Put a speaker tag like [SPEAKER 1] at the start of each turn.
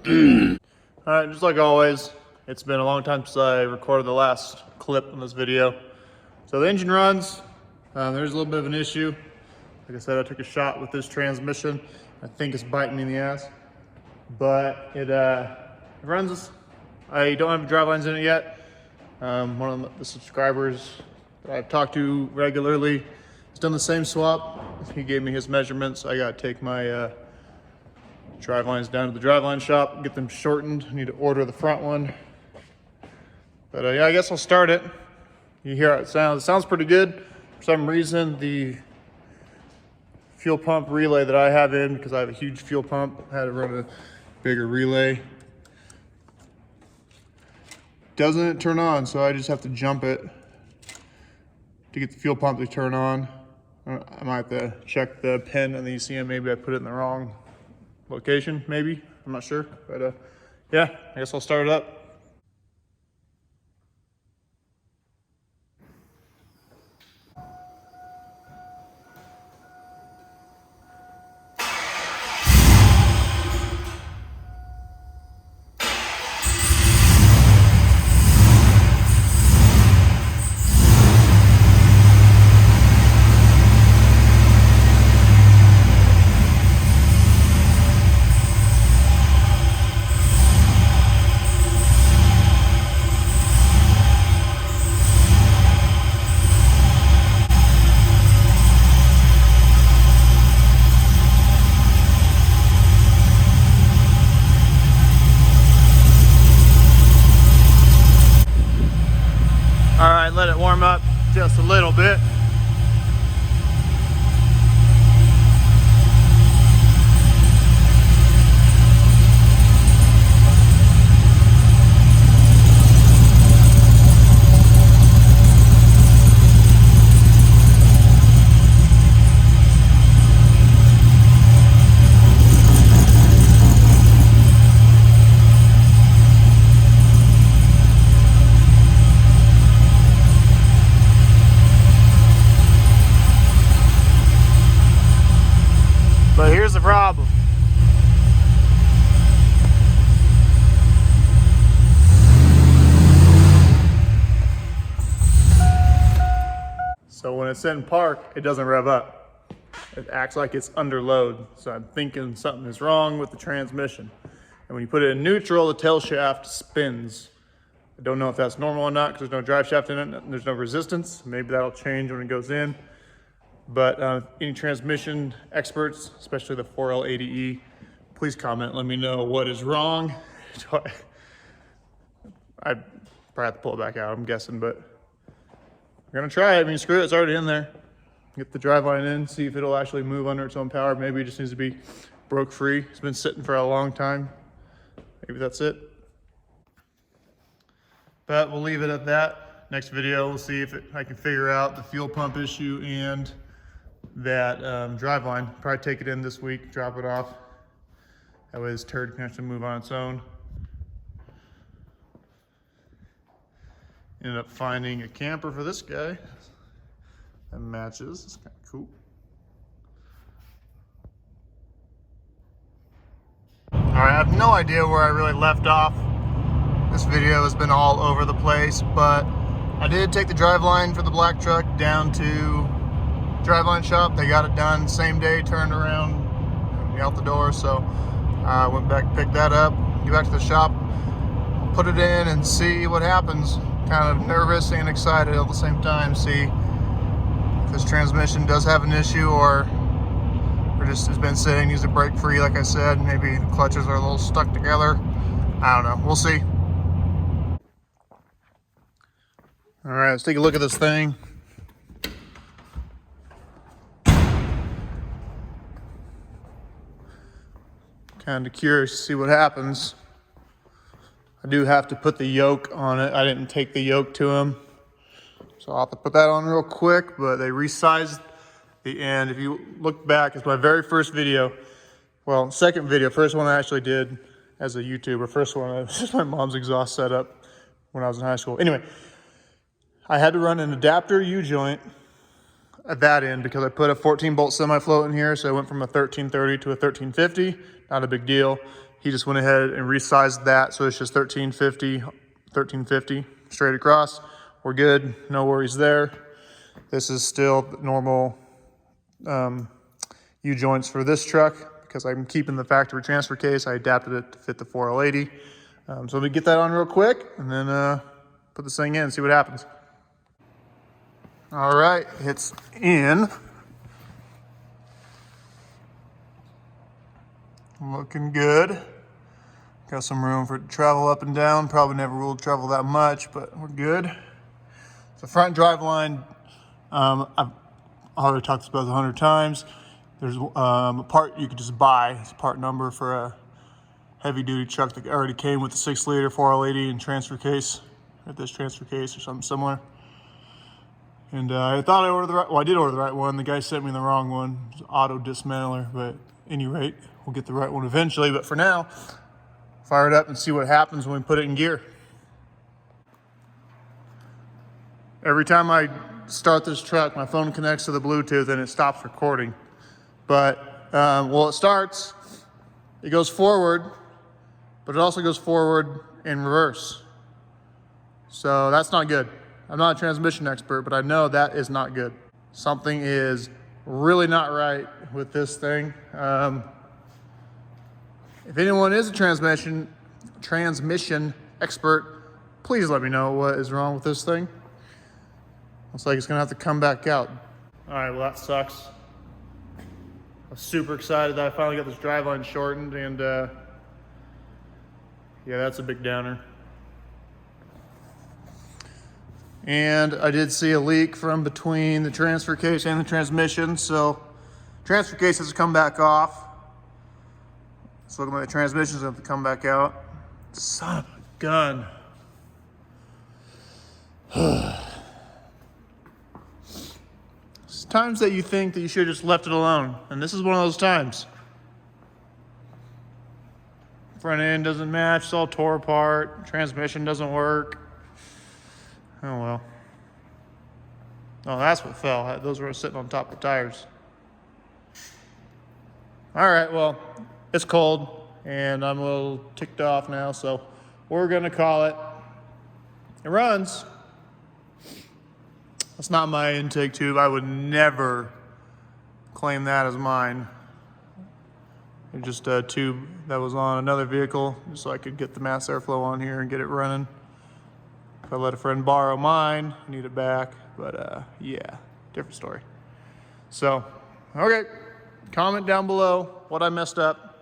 [SPEAKER 1] Alright, just like always, it's been a long time since I recorded the last clip in this video. So the engine runs, there's a little bit of an issue. Like I said, I took a shot with this transmission. I think it's biting me in the ass. But it runs. I don't have drivelines in it yet. One of the subscribers that I've talked to regularly has done the same swap. He gave me his measurements. I gotta take my drivelines down to the driveline shop, get them shortened. I need to order the front one. But yeah, I guess I'll start it. You hear how it sounds. It sounds pretty good. For some reason, the fuel pump relay that I have in, because I have a huge fuel pump, I had to run a bigger relay. Doesn't turn on, so I just have to jump it to get the fuel pump to turn on. I might have to check the pin on the ECM. Maybe I put it in the wrong location, maybe. I'm not sure. But yeah, I guess I'll start it up. All right, let it warm up just a little bit. But here's the problem. So when it's in park, it doesn't rev up. It acts like it's under load. So I'm thinking something is wrong with the transmission. And when you put it in neutral, the tail shaft spins. I don't know if that's normal or not because there's no drive shaft in it and there's no resistance. Maybe that'll change when it goes in. But any transmission experts, especially the 4L80E, please comment. Let me know what is wrong. I probably have to pull it back out, I'm guessing, but we're gonna try it. I mean, screw it, it's already in there. Get the driveline in, see if it'll actually move under its own power. Maybe it just needs to be broke free. It's been sitting for a long time. Maybe that's it. But we'll leave it at that. Next video, we'll see if I can figure out the fuel pump issue and that driveline. Probably take it in this week, drop it off. That way this turd can actually move on its own. Ended up finding a camper for this guy that matches. It's kind of cool. All right, I have no idea where I really left off. This video has been all over the place, but I did take the driveline for the black truck down to driveline shop. They got it done same day, turned around and out the door. So I went back, picked that up, get back to the shop, put it in and see what happens. Kind of nervous and excited at the same time. See if this transmission does have an issue or just has been sitting, needs to break free. Like I said, maybe the clutches are a little stuck together. I don't know, we'll see. All right, let's take a look at this thing. Kind of curious to see what happens. I do have to put the yoke on it. I didn't take the yoke to him. So I'll have to put that on real quick, but they resized the end. If you look back, it's my very first video. Well, second video, first one I actually did as a YouTuber. First one, it was just my mom's exhaust setup when I was in high school. Anyway, I had to run an adapter U-joint at that end because I put a 14-bolt semi-float in here, so I went from a 1330 to a 1350. Not a big deal. He just went ahead and resized that, so it's just 1350 straight across. We're good, no worries there. This is still normal U-joints for this truck because I'm keeping the factory transfer case. I adapted it to fit the 4L80. So let me get that on real quick and then put this thing in and see what happens. All right, it's in. Looking good. Got some room for it to travel up and down. Probably never will travel that much, but we're good. The front drive line, I've already talked about it 100 times. There's a part you could just buy. It's a part number for a heavy duty truck that already came with the 6-liter 4L80 and transfer case, or this transfer case or something similar. And I thought I ordered the right, well, I did order the right one. The guy sent me the wrong one. It was an auto dismantler, but at any rate, we'll get the right one eventually. But for now, fire it up and see what happens when we put it in gear. Every time I start this truck, my phone connects to the Bluetooth and it stops recording. But, well, it starts, it goes forward, but it also goes forward in reverse. So that's not good. I'm not a transmission expert, but I know that is not good. Something is really not right with this thing. If anyone is a transmission expert, please let me know what is wrong with this thing. Looks like it's gonna have to come back out. All right, well that sucks. I'm super excited that I finally got this driveline shortened, and yeah, that's a big downer. And I did see a leak from between the transfer case and the transmission, so transfer case has to come back off. It's looking like the transmission's gonna have to come back out. Son of a gun. There's times that you think that you should have just left it alone, and this is one of those times. Front end doesn't match, it's all tore apart, transmission doesn't work. Oh well. Oh, that's what fell. Those were sitting on top of the tires. All right, well, it's cold and I'm a little ticked off now, so we're gonna call it. It runs. That's not my intake tube. I would never claim that as mine. It's just a tube that was on another vehicle, just so I could get the mass airflow on here and get it running. If I let a friend borrow mine, I need it back, but yeah, different story. So, okay, comment down below what I messed up.